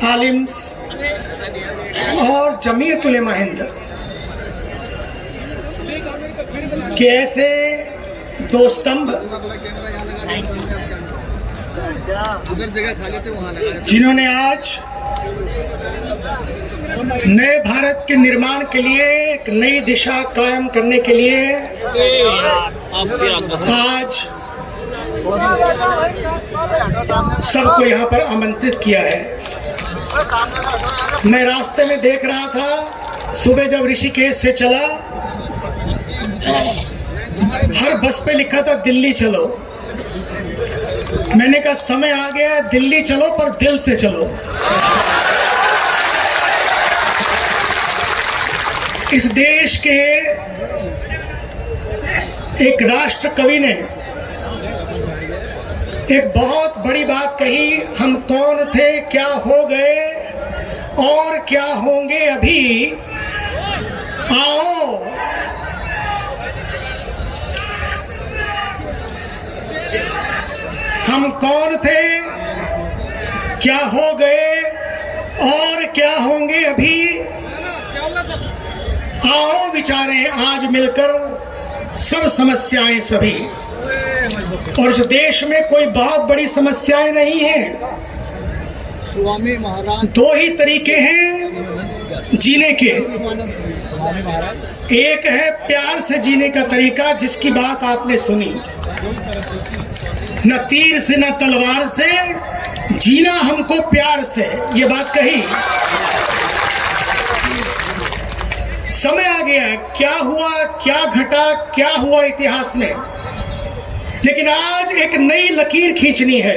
आलिम्स और जमीयत उलेमा हिंद के ऐसे दो स्तंभ जिन्होंने आज नए भारत के निर्माण के लिए एक नई दिशा कायम करने के लिए आज सबको यहाँ पर आमंत्रित किया है। मैं रास्ते में देख रहा था, सुबह जब ऋषिकेश से चला, हर बस पे लिखा था दिल्ली चलो। मैंने कहा समय आ गया, दिल्ली चलो पर दिल से चलो। इस देश के एक राष्ट्र कवि ने एक बहुत बड़ी बात कही, हम कौन थे, क्या हो गए और क्या होंगे अभी, आओ हम कौन थे, क्या हो गए और क्या होंगे अभी, आओ विचारें आज मिलकर सब समस्याएं सभी। और इस देश में कोई बहुत बड़ी समस्याएं नहीं हैं। स्वामी महाराज दो ही तरीके हैं जीने के, एक है प्यार से जीने का तरीका, जिसकी बात आपने सुनी, न तीर से न तलवार से जीना हमको प्यार से, ये बात कही। समय आ गया, क्या हुआ क्या घटा, क्या हुआ इतिहास में, लेकिन आज एक नई लकीर खींचनी है,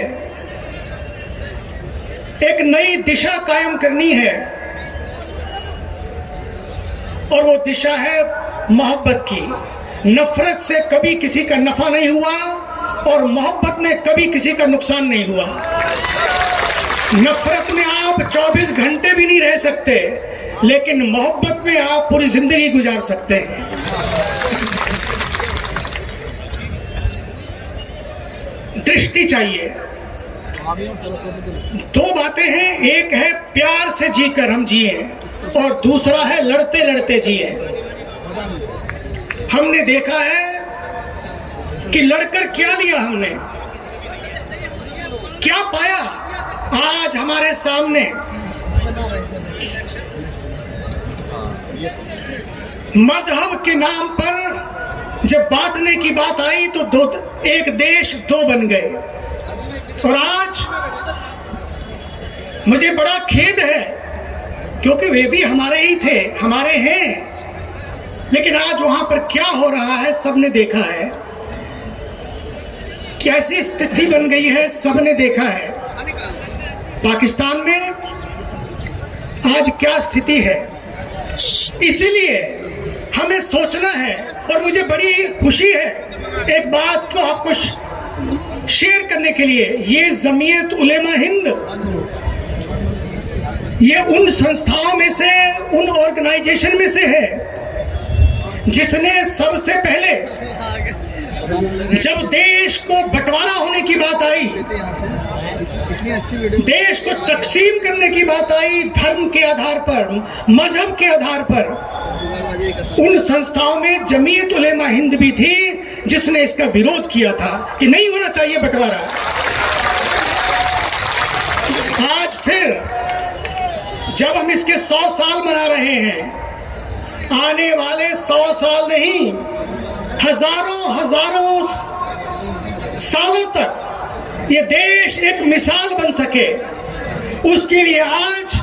एक नई दिशा कायम करनी है, और वो दिशा है मोहब्बत की। नफरत से कभी किसी का नफा नहीं हुआ और मोहब्बत में कभी किसी का नुकसान नहीं हुआ। नफरत में आप 24 घंटे भी नहीं रह सकते, लेकिन मोहब्बत में आप पूरी जिंदगी गुजार सकते हैं। दृष्टि चाहिए। दो बातें हैं, एक है प्यार से जीकर हम जिए और दूसरा है लड़ते लड़ते जिए। हमने देखा है कि लड़कर क्या लिया, हमने क्या पाया। आज हमारे सामने मजहब के नाम पर जब बांटने की बात आई तो एक देश दो बन गए। और आज मुझे बड़ा खेद है, क्योंकि वे भी हमारे ही थे, हमारे हैं, लेकिन आज वहां पर क्या हो रहा है सबने देखा है। कैसी स्थिति बन गई है सबने देखा है। पाकिस्तान में आज क्या स्थिति है, इसीलिए हमें सोचना है। और मुझे बड़ी खुशी है एक बात को आपको शेयर करने के लिए, ये जमीयत उलेमा हिंद, ये उन संस्थाओं में से, उन ऑर्गेनाइजेशन में से है जिसने सबसे पहले जब देश को बंटवारा होने की बात आई, देश को तकसीम करने की बात आई, धर्म के आधार पर, मजहब के आधार पर, उन संस्थाओं में जमीयत उलेमा हिंद भी थी जिसने इसका विरोध किया था कि नहीं होना चाहिए बंटवारा। आज फिर जब हम इसके 100 साल मना रहे हैं, आने वाले 100 साल नहीं, हजारों हजारों सालों तक ये देश एक मिसाल बन सके, उसके लिए आज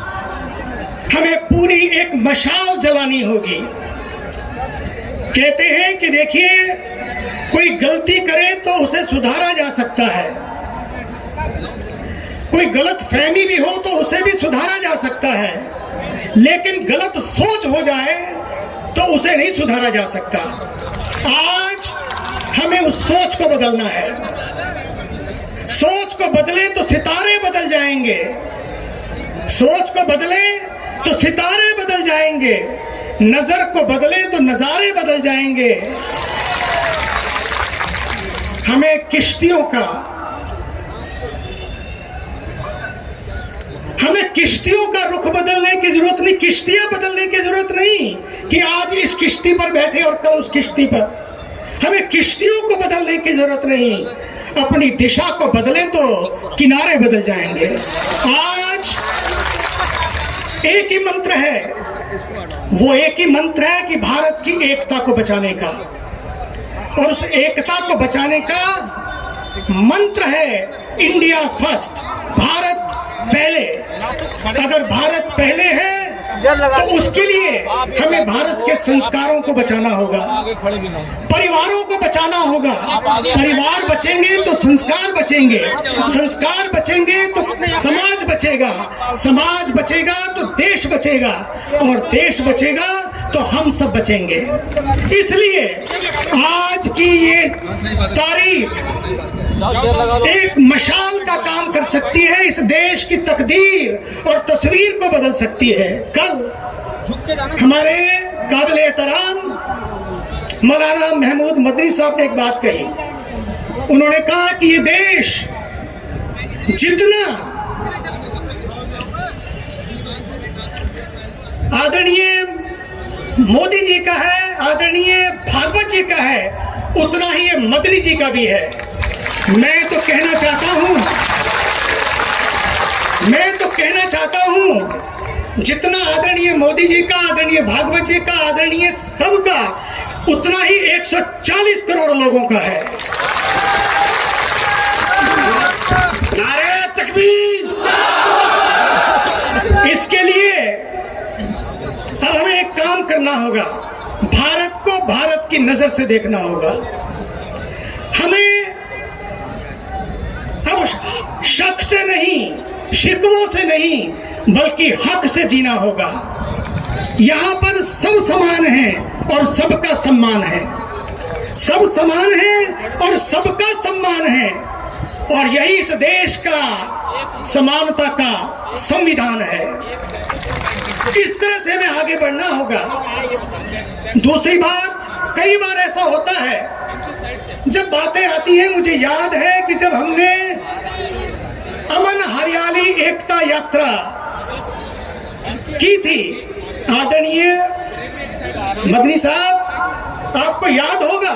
हमें पूरी एक मशाल जलानी होगी। कहते हैं कि देखिए, कोई गलती करे तो उसे सुधारा जा सकता है, कोई गलत फहमी भी हो तो उसे भी सुधारा जा सकता है, लेकिन गलत सोच हो जाए तो उसे नहीं सुधारा जा सकता। आज हमें उस सोच को बदलना है। सोच को बदले तो सितारे बदल जाएंगे, सोच को बदले तो सितारे बदल जाएंगे, नजर को बदले तो नजारे बदल जाएंगे। हमें किश्तियों का हमें किश्तियों का रुख बदलने की जरूरत नहीं, किश्तियां बदलने की जरूरत नहीं कि आज इस किश्ती पर बैठे और कल उस किश्ती पर। हमें किश्तियों को बदलने की जरूरत नहीं, अपनी दिशा को बदलें तो किनारे बदल जाएंगे। आज एक ही मंत्र है, वो एक ही मंत्र है कि भारत की एकता को बचाने का, और उस एकता को बचाने का मंत्र है इंडिया फर्स्ट, भारत पहले। अगर भारत पहले है तो उसके लिए हमें भारत के संस्कारों को बचाना होगा, परिवारों को बचाना होगा। परिवार बचेंगे तो संस्कार बचेंगे, संस्कार बचेंगे तो समाज बचेगा, समाज बचेगा तो देश बचेगा, और देश बचेगा तो हम सब बचेंगे। इसलिए आज की ये तारीख एक मशाल का काम कर सकती है, इस देश की तकदीर और तस्वीर को बदल सकती है। कल हमारे काबिल एहतराम मौलाना महमूद मदनी साहब ने एक बात कही। उन्होंने कहा कि ये देश जितना आदरणीय मोदी जी का है, आदरणीय भागवत जी का है, उतना ही ये मदनी जी का भी है। मैं तो कहना चाहता हूं जितना आदरणीय मोदी जी का, आदरणीय भागवत जी का, आदरणीय सबका, उतना ही 140 करोड़ लोगों का है। नारे तकबीर। इसके लिए अब हमें एक काम करना होगा, भारत को भारत की नजर से देखना होगा। हमें अब शक से नहीं, शिकवों से नहीं, बल्कि हक से जीना होगा। यहाँ पर सब समान हैं और सबका सम्मान है, सब समान हैं और सबका सम्मान है, और यही इस देश का समानता का संविधान है। इस तरह से हमें आगे बढ़ना होगा। दूसरी बात, कई बार ऐसा होता है जब बातें आती हैं, मुझे याद है कि जब हमने अमन हरियाली एकता यात्रा की थी, आदरणीय मदनी साहब आपको याद होगा,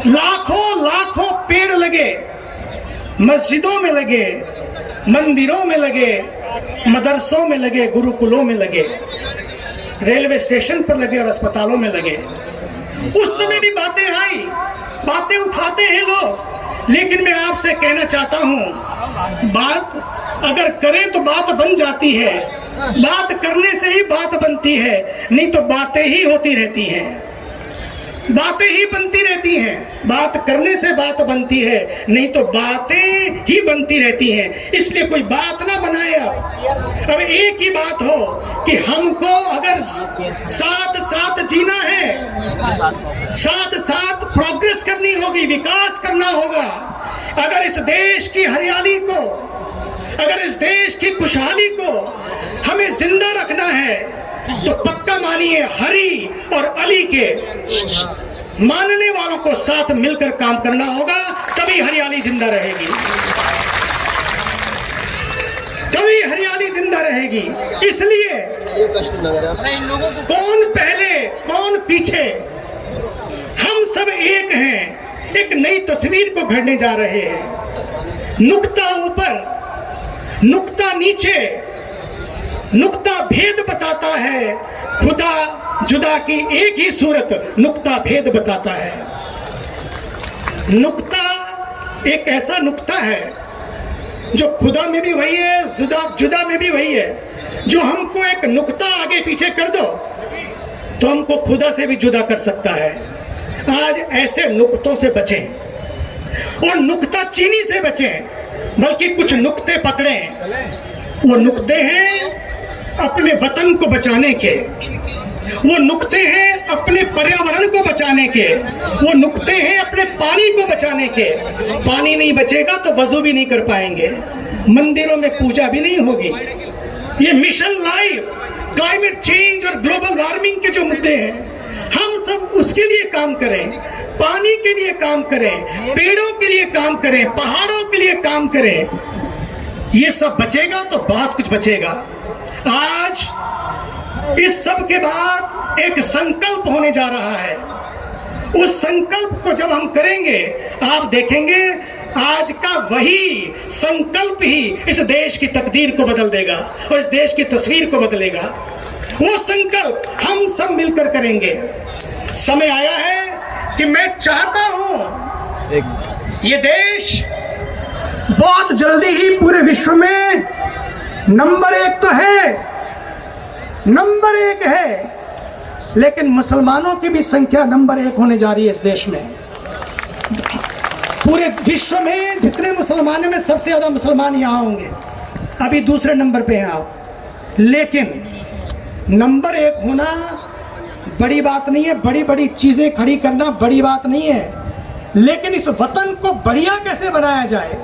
लाखों लाखों पेड़ लगे, मस्जिदों में लगे, मंदिरों में लगे, मदरसों में लगे, गुरुकुलों में लगे, रेलवे स्टेशन पर लगे और अस्पतालों में लगे। उस समय भी बातें आई, बातें उठाते हैं लोग, लेकिन मैं आपसे कहना चाहता हूं, बात अगर करें तो बात बन जाती है, बात करने से ही बात बनती है, नहीं तो बातें ही होती रहती हैं, बातें ही बनती रहती हैं। बात करने से बात बनती है, नहीं तो बातें ही बनती रहती हैं। इसलिए कोई बात ना बनाए। अब एक ही बात हो कि हमको अगर साथ साथ जीना है, साथ साथ प्रोग्रेस करनी होगी, विकास करना होगा। अगर इस देश की हरियाली को, अगर इस देश की खुशहाली को हमें जिंदा रखना है, तो पक्का मानिए हरी और अली के मानने वालों को साथ मिलकर काम करना होगा, तभी हरियाली जिंदा रहेगी, तभी हरियाली जिंदा रहेगी। इसलिए कौन पहले कौन पीछे, हम सब एक हैं, एक नई तस्वीर को घड़ने जा रहे हैं। नुक्ता ऊपर, नुक्ता नीचे, नुक्ता भेद बताता है, खुदा जुदा की एक ही सूरत नुक्ता भेद बताता है। नुक्ता एक ऐसा नुक्ता है जो खुदा में भी वही है, जुदा में भी वही है। जो हमको एक नुक्ता आगे पीछे कर दो तो हमको खुदा से भी जुदा कर सकता है। आज ऐसे नुक्तों से बचें, और नुक्ता चीनी से बचें, बल्कि कुछ नुक्ते पकड़ें। वो नुक्ते हैं अपने वतन को बचाने के, वो नुक्ते हैं अपने पर्यावरण को बचाने के, वो नुक्ते हैं अपने पानी को बचाने के। पानी नहीं बचेगा तो वजू भी नहीं कर पाएंगे, मंदिरों में पूजा भी नहीं होगी। ये मिशन लाइफ, क्लाइमेट चेंज और ग्लोबल वार्मिंग के जो मुद्दे हैं, हम सब उसके लिए काम करें, पानी के लिए काम करें, पेड़ों के लिए काम करें, पहाड़ों के लिए काम करें। ये सब बचेगा तो बहुत कुछ बचेगा। आज इस सब के बाद एक संकल्प होने जा रहा है। उस संकल्प को जब हम करेंगे, आप देखेंगे आज का वही संकल्प ही इस देश की तकदीर को बदल देगा और इस देश की तस्वीर को बदलेगा। वो संकल्प हम सब मिलकर करेंगे। समय आया है कि मैं चाहता हूं ये देश बहुत जल्दी ही पूरे विश्व में नंबर 1 तो है, नंबर 1 है, लेकिन मुसलमानों की भी संख्या नंबर 1 होने जा रही है इस देश में। पूरे विश्व में जितने मुसलमानों में सबसे ज्यादा मुसलमान यहाँ होंगे। अभी दूसरे नंबर पे हैं आप, लेकिन नंबर 1 होना बड़ी बात नहीं है। बड़ी बड़ी चीजें खड़ी करना बड़ी बात नहीं है, लेकिन इस वतन को बढ़िया कैसे बनाया जाए,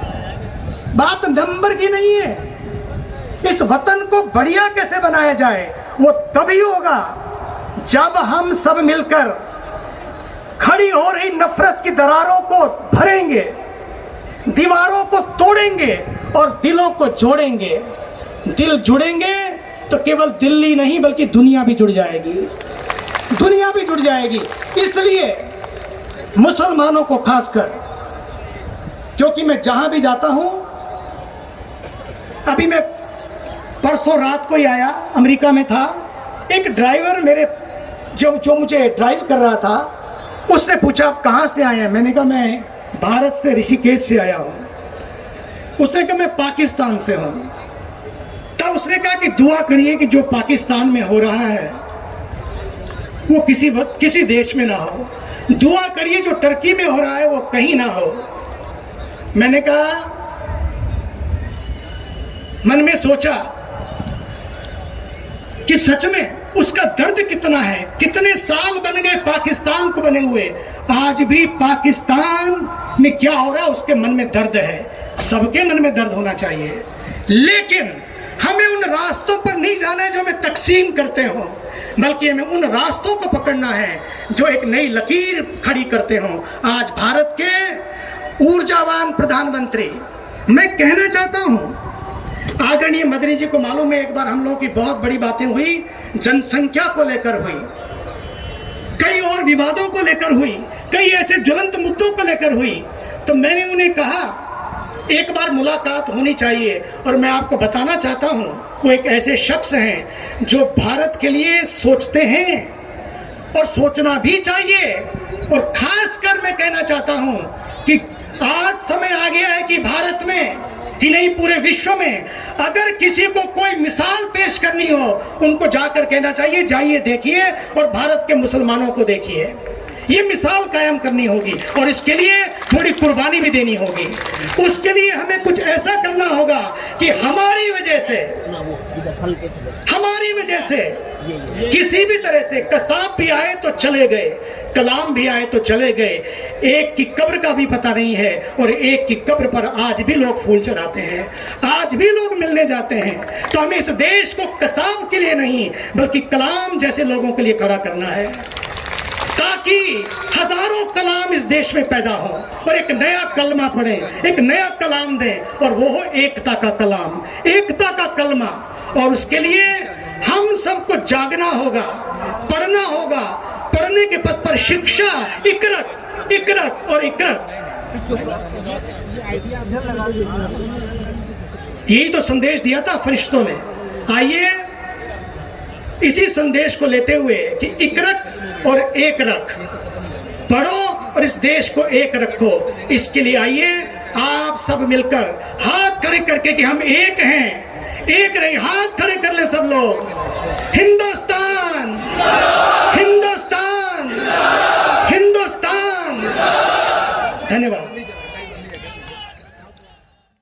बात नंबर की नहीं है। इस वतन को बढ़िया कैसे बनाया जाए वो तभी होगा जब हम सब मिलकर खड़ी हो रही नफरत की दरारों को भरेंगे, दीवारों को तोड़ेंगे और दिलों को जोड़ेंगे। दिल जुड़ेंगे तो केवल दिल्ली नहीं बल्कि दुनिया भी जुड़ जाएगी, दुनिया भी जुड़ जाएगी। इसलिए मुसलमानों को खासकर, क्योंकि मैं जहां भी जाता हूं, अभी मैं परसों रात को ही आया, अमेरिका में था, एक ड्राइवर मेरे जो मुझे ड्राइव कर रहा था, उसने पूछा आप कहाँ से आए हैं? मैंने कहा मैं भारत से ऋषिकेश से आया हूँ। उसने कहा मैं पाकिस्तान से हूँ। तब उसने कहा कि दुआ करिए कि जो पाकिस्तान में हो रहा है वो किसी देश में ना हो, दुआ करिए जो टर्की में हो रहा है वो कहीं ना हो। मैंने कहा, मन में सोचा कि सच में उसका दर्द कितना है। कितने साल बन गए पाकिस्तान को बने हुए, आज भी पाकिस्तान में क्या हो रहा है उसके मन में दर्द है। सबके मन में दर्द होना चाहिए, लेकिन हमें उन रास्तों पर नहीं जाना है जो हमें तकसीम करते हो, बल्कि हमें उन रास्तों को पकड़ना है जो एक नई लकीर खड़ी करते हो। आज भारत के ऊर्जावान प्रधानमंत्री, मैं कहना चाहता हूं, आदरणीय मदनी जी को मालूम है, एक बार हम लोगों की बहुत बड़ी बातें हुई, जनसंख्या को लेकर हुई, कई और विवादों को लेकर हुई, कई ऐसे ज्वलंत मुद्दों को लेकर हुई। तो मैंने उन्हें कहा एक बार मुलाकात होनी चाहिए, और मैं आपको बताना चाहता हूं वो एक ऐसे शख्स हैं जो भारत के लिए सोचते हैं और सोचना भी चाहिए। और खासकर मैं कहना चाहता हूं कि आज समय आ गया है कि भारत में कि नहीं पूरे विश्व में अगर किसी को कोई मिसाल पेश करनी हो, उनको जाकर कहना चाहिए जाइए देखिए और भारत के मुसलमानों को देखिए। ये मिसाल कायम करनी होगी और इसके लिए थोड़ी कुर्बानी भी देनी होगी। उसके लिए हमें कुछ ऐसा करना होगा कि हमारी वजह से किसी भी तरह से कसाब भी आए तो चले गए, कलाम भी आए तो चले गए, एक की कब्र का भी पता नहीं है और एक की कब्र पर आज भी लोग फूल चढ़ाते हैं, आज भी लोग मिलने जाते हैं। तो हमें इस देश को कसाब के लिए नहीं बल्कि कलाम जैसे लोगों के लिए खड़ा करना है, ताकि हजारों कलाम इस देश में पैदा हो और एक नया कलमा पढ़े, एक नया कलाम दे, और वो हो एकता का कलाम, एकता का कलमा। और उसके लिए हम सबको जागना होगा, पढ़ना होगा, पढ़ने के पद पर शिक्षा, इकरत, इकरत और इकरत। यही तो संदेश दिया था फरिश्तों ने। आइए इसी संदेश को लेते हुए कि इकरत और एक रख, पढ़ो और इस देश को एक रखो, इसके लिए आइए आप सब मिलकर हाथ खड़े करके कि हम एक हैं, एक रहे, हाथ खड़े कर ले सब लोग। हिंदुस्तान, हिंदुस्तान, हिंदुस्तान। धन्यवाद।